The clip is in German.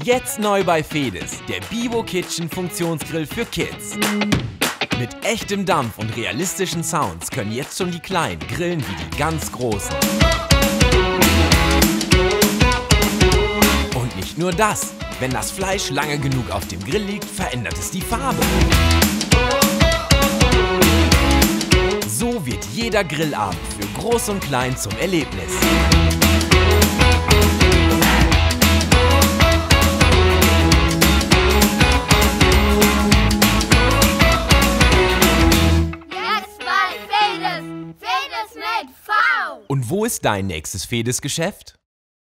Jetzt neu bei Fedes, der Bibo Kitchen Funktionsgrill für Kids. Mit echtem Dampf und realistischen Sounds können jetzt schon die Kleinen grillen wie die ganz Großen. Und nicht nur das, wenn das Fleisch lange genug auf dem Grill liegt, verändert es die Farbe. So wird jeder Grillabend für Groß und Klein zum Erlebnis. Fedes mit V! Und wo ist dein nächstes Fedes-Geschäft?